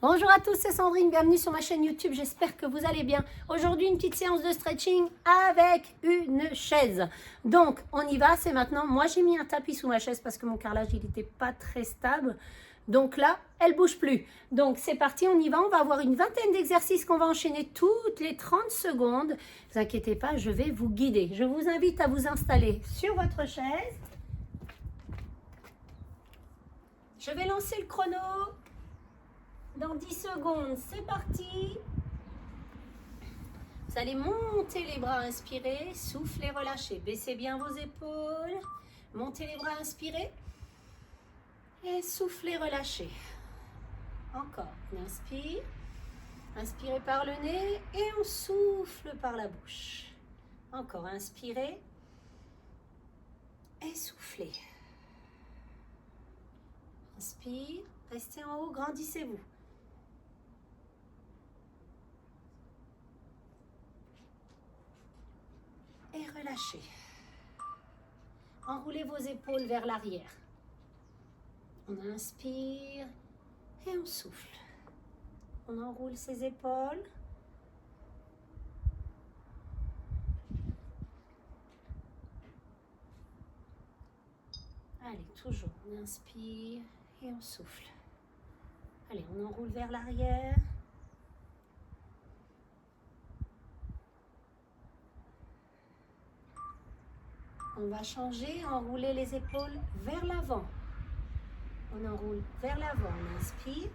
Bonjour à tous, c'est Sandrine, bienvenue sur ma chaîne YouTube, j'espère que vous allez bien. Aujourd'hui, une petite séance de stretching avec une chaise. Donc, on y va, c'est maintenant. Moi, j'ai mis un tapis sous ma chaise parce que mon carrelage, il n'était pas très stable. Donc là, elle bouge plus. Donc, c'est parti, on y va. On va avoir une vingtaine d'exercices qu'on va enchaîner toutes les 30 secondes. Ne vous inquiétez pas, je vais vous guider. Je vous invite à vous installer sur votre chaise. Je vais lancer le chrono. Dans 10 secondes, c'est parti. Vous allez monter les bras, inspirez, soufflez, relâchez. Baissez bien vos épaules. Montez les bras, inspirez. Et soufflez, relâchez. Encore, on inspire. Inspirez par le nez et on souffle par la bouche. Encore, inspirez. Et soufflez. Inspire, restez en haut, grandissez-vous. Et relâchez. Enroulez vos épaules vers l'arrière. On inspire et on souffle. On enroule ses épaules. Allez, toujours, on inspire et on souffle. Allez, on enroule vers l'arrière. On va changer, enrouler les épaules vers l'avant. On enroule vers l'avant, on inspire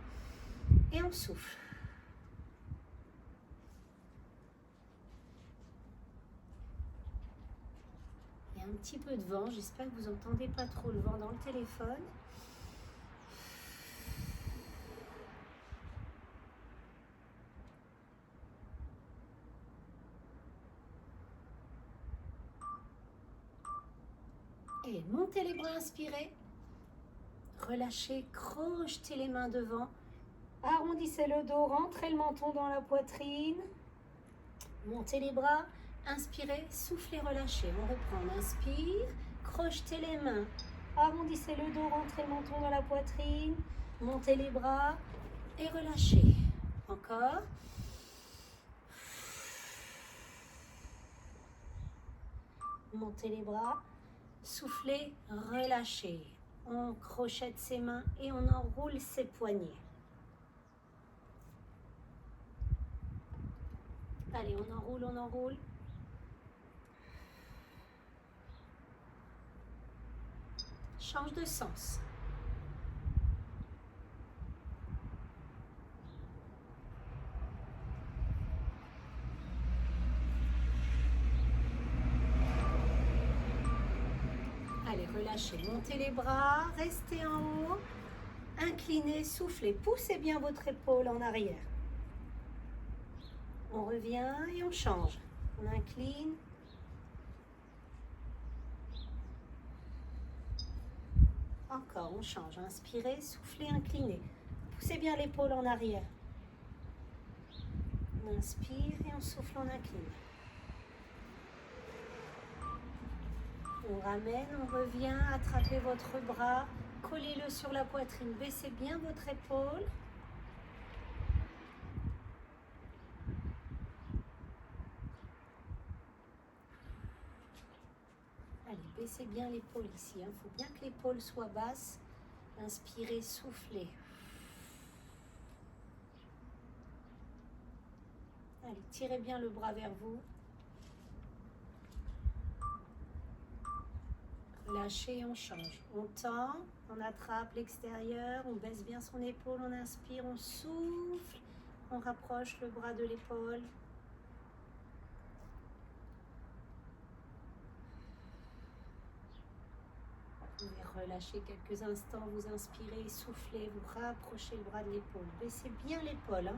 et on souffle. Il y a un petit peu de vent, j'espère que vous n'entendez pas trop le vent dans le téléphone. Et montez les bras, inspirez. Relâchez, crochetez les mains devant. Arrondissez le dos, rentrez le menton dans la poitrine. Montez les bras, inspirez, soufflez, relâchez. On reprend, on inspire, crochetez les mains. Arrondissez le dos, rentrez le menton dans la poitrine. Montez les bras et relâchez. Encore. Montez les bras, soufflez, relâchez. On crochette ses mains et on enroule ses poignets. Allez, on enroule, on enroule. Change de sens. Allez, relâchez, montez les bras, restez en haut. Inclinez, soufflez, poussez bien votre épaule en arrière. On revient et on change. On incline. Encore, on change. Inspirez, soufflez, inclinez. Poussez bien l'épaule en arrière. On inspire et on souffle, on incline. On ramène, on revient, attrapez votre bras, collez-le sur la poitrine, baissez bien votre épaule. Allez, baissez bien l'épaule ici, il faut bien que l'épaule soit basse. Inspirez, soufflez. Allez, tirez bien le bras vers vous. Relâchez et on change. On tend, on attrape l'extérieur, on baisse bien son épaule, on inspire, on souffle, on rapproche le bras de l'épaule. Vous pouvez relâcher quelques instants, vous inspirez, soufflez, vous rapprochez le bras de l'épaule. Baissez bien l'épaule.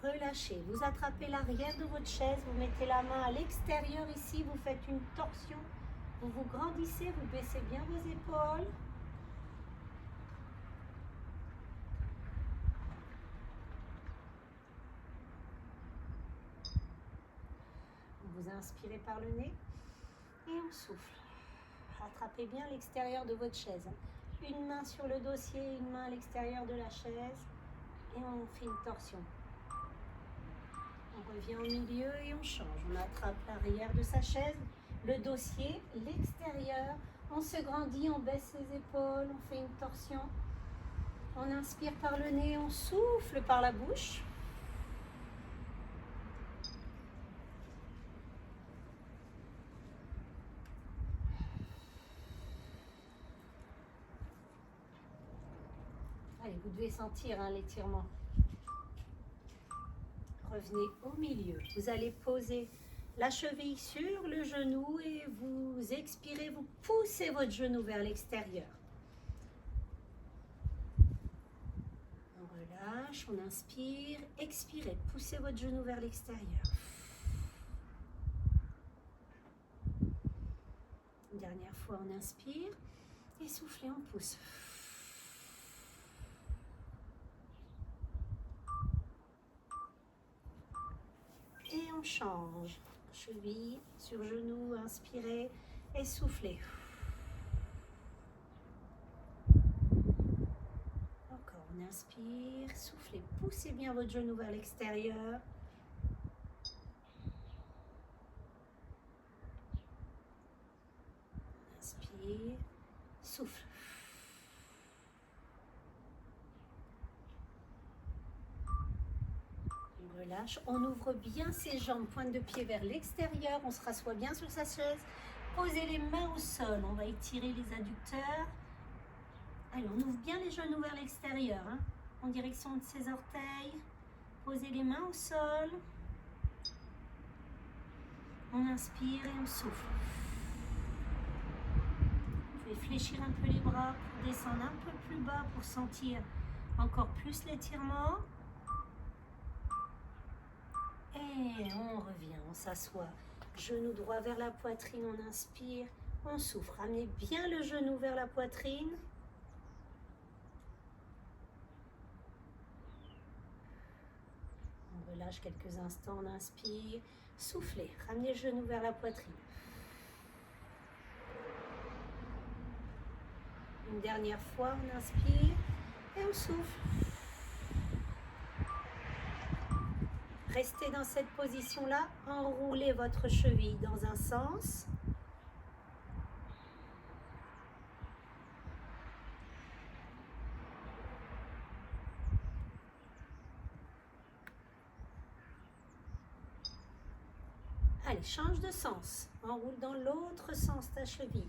Relâchez, vous attrapez l'arrière de votre chaise, vous mettez la main à l'extérieur ici, vous faites une torsion, vous vous grandissez, vous baissez bien vos épaules. Vous inspirez par le nez et on souffle. Frappez bien l'extérieur de votre chaise. Une main sur le dossier, une main à l'extérieur de la chaise. Et on fait une torsion. On revient au milieu et on change. On attrape l'arrière de sa chaise, le dossier, l'extérieur. On se grandit, on baisse les épaules, on fait une torsion. On inspire par le nez, on souffle par la bouche. Allez, vous devez sentir l'étirement. Revenez au milieu. Vous allez poser la cheville sur le genou et vous expirez, vous poussez votre genou vers l'extérieur. On relâche, on inspire, expirez, poussez votre genou vers l'extérieur. Une dernière fois, on inspire et soufflez, on pousse. Et on change. Cheville sur genou, inspirez et soufflez. Encore, on inspire, soufflez, poussez bien votre genou vers l'extérieur. Inspire, souffle. On relâche, on ouvre bien ses jambes, pointe de pied vers l'extérieur, on se rassoit bien sur sa chaise. Posez les mains au sol, on va étirer les adducteurs. Allez, on ouvre bien les genoux vers l'extérieur, en direction de ses orteils. Posez les mains au sol. On inspire et on souffle. Vous pouvez fléchir un peu les bras pour descendre un peu plus bas pour sentir encore plus l'étirement. Et on revient, on s'assoit. Genou droit vers la poitrine, on inspire, on souffle. Ramenez bien le genou vers la poitrine. On relâche quelques instants, on inspire, soufflez. Ramenez le genou vers la poitrine. Une dernière fois, on inspire et on souffle. Restez dans cette position-là, enroulez votre cheville dans un sens. Allez, change de sens. Enroule dans l'autre sens ta cheville.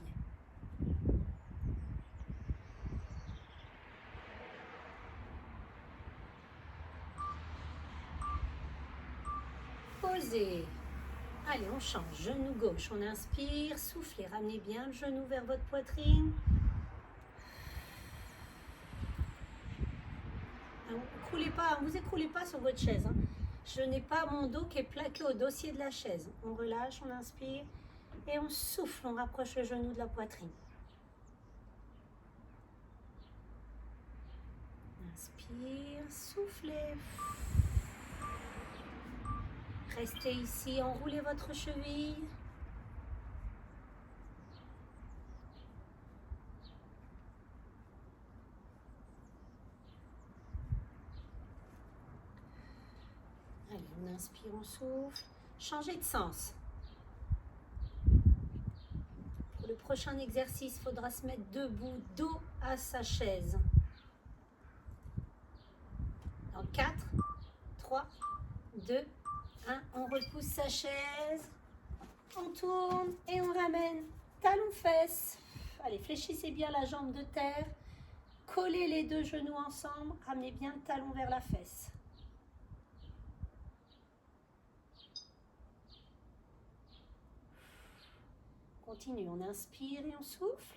Posez. Allez, on change. Genou gauche, on inspire, soufflez. Ramenez bien le genou vers votre poitrine. Vous écroulez pas sur votre chaise. Je n'ai pas mon dos qui est plaqué au dossier de la chaise. On relâche, on inspire et on souffle. On rapproche le genou de la poitrine. Inspire, soufflez. Restez ici, enroulez votre cheville. Allez, on inspire, on souffle. Changez de sens. Pour le prochain exercice, il faudra se mettre debout, dos à sa chaise. Dans 4, 3, 2, 1, on repousse sa chaise, on tourne et on ramène talons-fesses. Allez, fléchissez bien la jambe de terre, collez les deux genoux ensemble, ramenez bien le talon vers la fesse. Continue, on inspire et on souffle.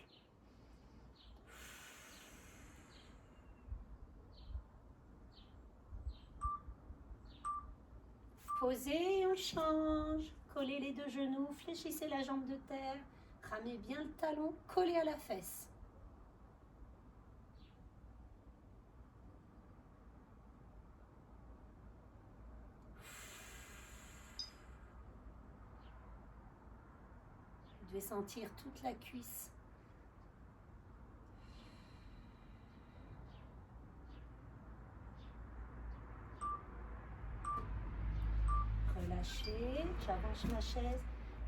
Posez, on change. Collez les deux genoux, fléchissez la jambe de terre, ramenez bien le talon, collez à la fesse. Vous devez sentir toute la cuisse J'avance ma chaise.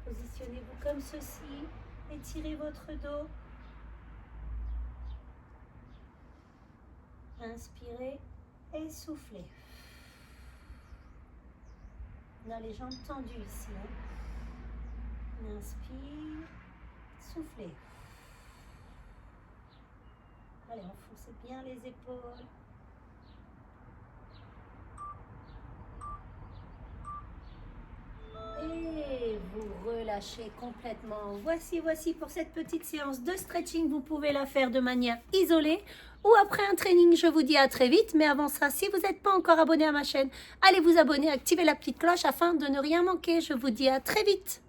Positionnez-vous comme ceci. Étirez votre dos. Inspirez et soufflez. On a les jambes tendues ici. Inspire, soufflez. Allez, enfoncez bien les épaules. Et vous relâchez complètement. Voici pour cette petite séance de stretching. Vous pouvez la faire de manière isolée ou après un training. Je vous dis à très vite. Mais avant ça, si vous n'êtes pas encore abonné à ma chaîne, allez vous abonner, activez la petite cloche afin de ne rien manquer. Je vous dis à très vite.